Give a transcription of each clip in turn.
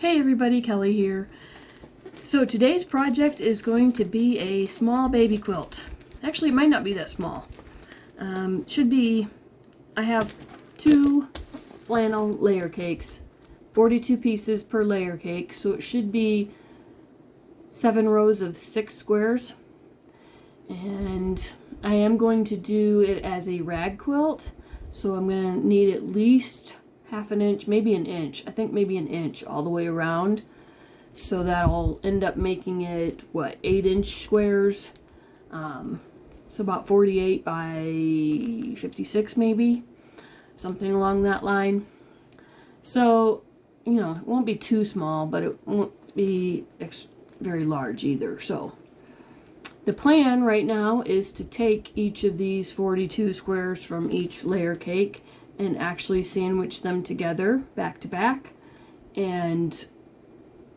Hey everybody, Kelly here. So today's project is going to be a small baby quilt. Actually, it might not be that small. Should be, I have 2 flannel layer cakes, 42 pieces per layer cake, so it should be 7 rows of 6 squares. And I am going to do it as a rag quilt, so I'm going to need at least half an inch, maybe an inch. I think maybe an inch all the way around. So that'll end up making it, 8-inch squares. So about 48 by 56 maybe. Something along that line. So, it won't be too small, but it won't be very large either. So the plan right now is to take each of these 42 squares from each layer cake and actually sandwich them together back to back, and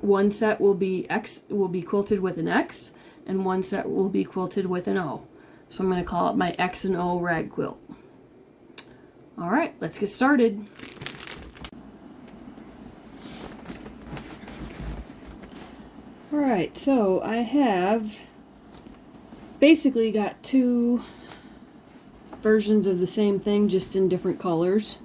one set will be quilted with an X and one set will be quilted with an O. So I'm going to call it my X and O rag quilt. Alright, let's get started. Alright, so I have basically got 2 versions of the same thing, just in different colors.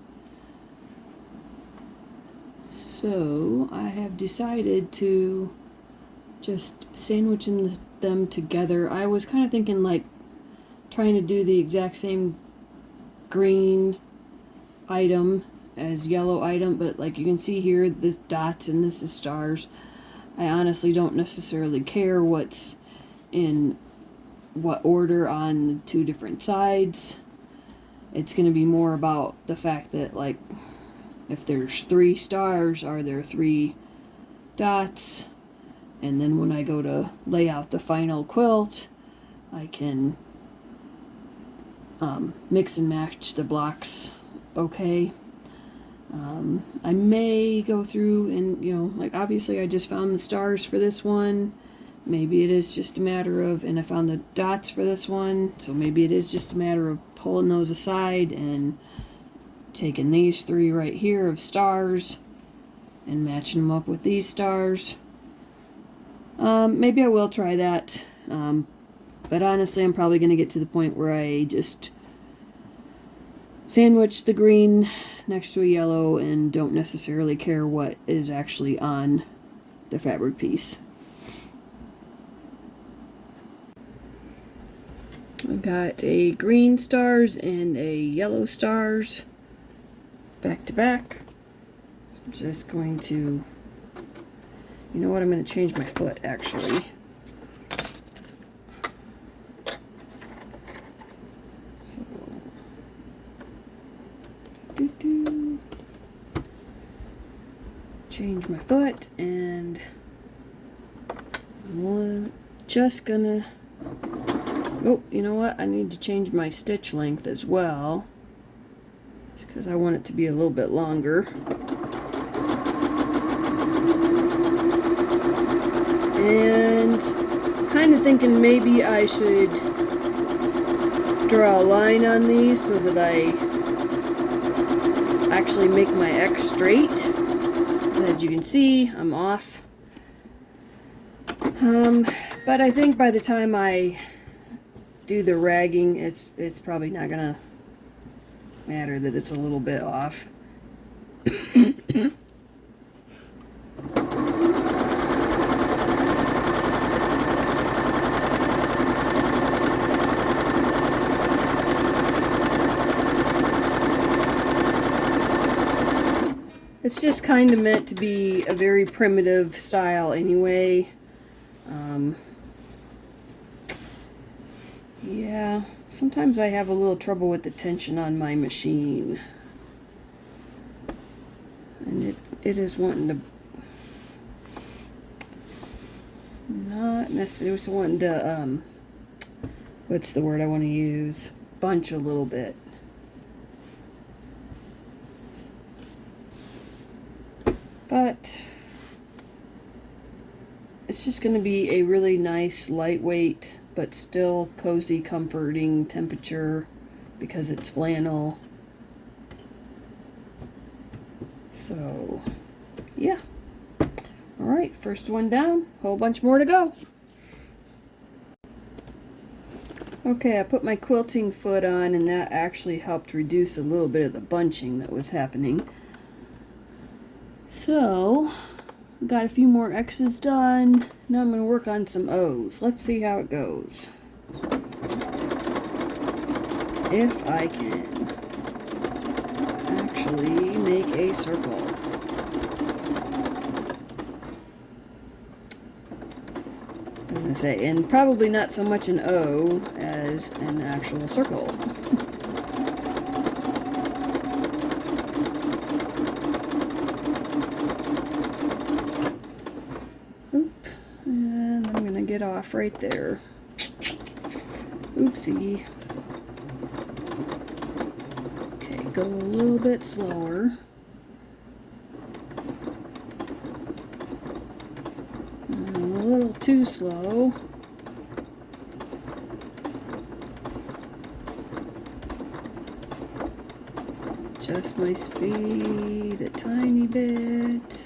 So I have decided to just sandwich them together. I was kind of thinking like trying to do the exact same green item as yellow item, but like you can see here, this dots and this is stars. I honestly don't necessarily care what's in what order on the 2 different sides. It's going to be more about the fact that, like, if there's 3 stars, are there 3 dots? And then when I go to lay out the final quilt, I can mix and match the blocks okay. I may go through and, like, obviously I just found the stars for this one. Maybe it is just a matter of, and I found the dots for this one, so maybe it is just a matter of pulling those aside and taking these 3 right here of stars and matching them up with these stars. Maybe I will try that, but honestly I'm probably going to get to the point where I just sandwich the green next to a yellow and don't necessarily care what is actually on the fabric piece. I've got a green stars and a yellow stars back to back. I'm just going to, you know what, I'm going to change my foot actually. So, change my foot, and I'm just gonna, oh, you know what? I need to change my stitch length as well, just because I want it to be a little bit longer. And kind of thinking maybe I should draw a line on these so that I actually make my X straight. As you can see, I'm off. But I think by the time I do the ragging, it's probably not gonna matter that it's a little bit off. It's just kind of meant to be a very primitive style anyway. Yeah, sometimes I have a little trouble with the tension on my machine. And it is wanting to, not necessarily, it's wanting to, what's the word I want to use? Bunch a little bit. But it's just going to be a really nice, lightweight, but still cozy, comforting temperature because it's flannel. So, yeah. Alright, first one down, whole bunch more to go. Okay, I put my quilting foot on, and that actually helped reduce a little bit of the bunching that was happening. So, got a few more X's done. Now I'm going to work on some O's. Let's see how it goes. If I can actually make a circle. As I say, and probably not so much an O as an actual circle. Oop, and I'm gonna get off right there. Oopsie. Okay, go a little bit slower. A little too slow. Adjust my speed a tiny bit.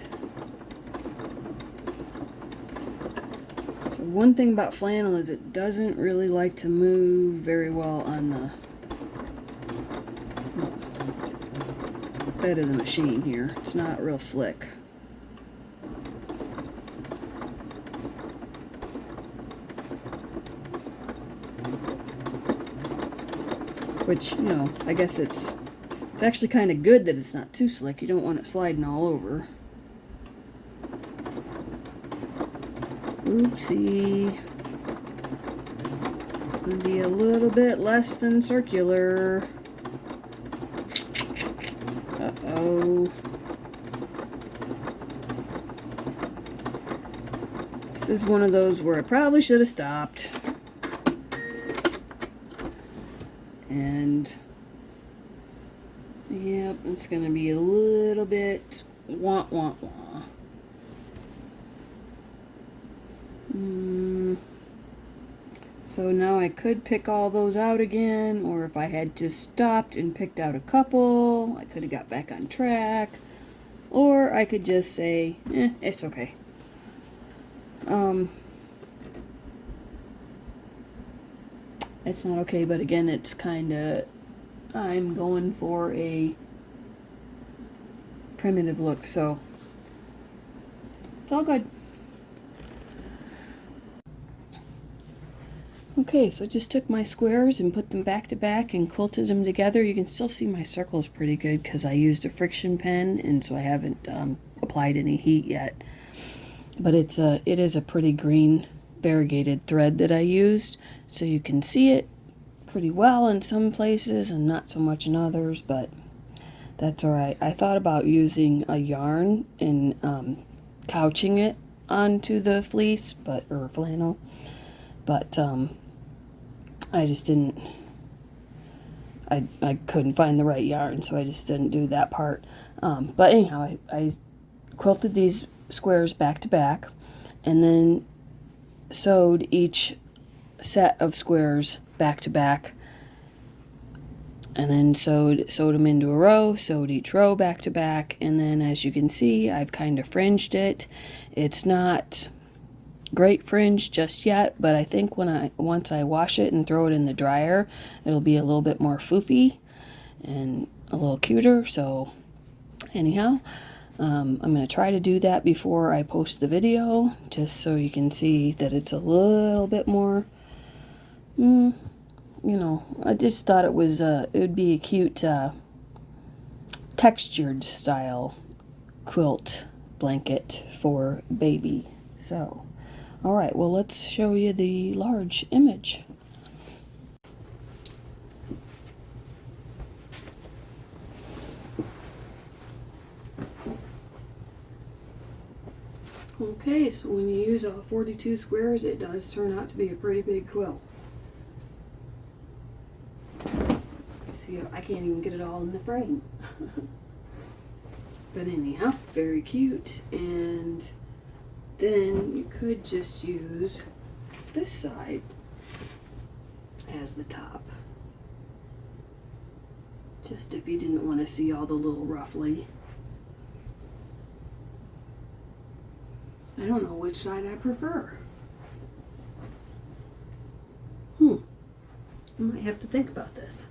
So one thing about flannel is it doesn't really like to move very well on the bed of the machine here. It's not real slick. Which, you know, I guess it's actually kind of good that it's not too slick. You don't want it sliding all over. Oopsie. Maybe a little bit less than circular. Uh-oh. This is one of those where I probably should have stopped. And yep, it's gonna be a little bit wah wah wah. So now I could pick all those out again, or if I had just stopped and picked out a couple, I could have got back on track, or I could just say, it's okay. It's not okay, but again, it's kind of, I'm going for a primitive look, so it's all good. Okay, so I just took my squares and put them back to back and quilted them together. You can still see my circles pretty good because I used a friction pen, and so I haven't applied any heat yet. But it is a pretty green variegated thread that I used, so you can see it pretty well in some places and not so much in others, but that's alright. I thought about using a yarn and couching it onto the fleece, or flannel, but I just didn't, I couldn't find the right yarn, so I just didn't do that part. But anyhow, I quilted these squares back to back, and then sewed each set of squares back to back, and then sewed them into a row, sewed each row back to back, and then as you can see, I've kind of fringed it. It's not great fringe just yet, but I think once I wash it and throw it in the dryer, it'll be a little bit more foofy and a little cuter. So anyhow, I'm going to try to do that before I post the video, just so you can see that it's a little bit more, you know, I just thought it would be a cute textured style quilt blanket for baby. So, alright, well, let's show you the large image. Okay, so when you use 42 squares, it does turn out to be a pretty big quilt. See, I can't even get it all in the frame. But anyhow, very cute. And then you could just use this side as the top. Just if you didn't want to see all the little ruffly. I don't know which side I prefer. I might have to think about this.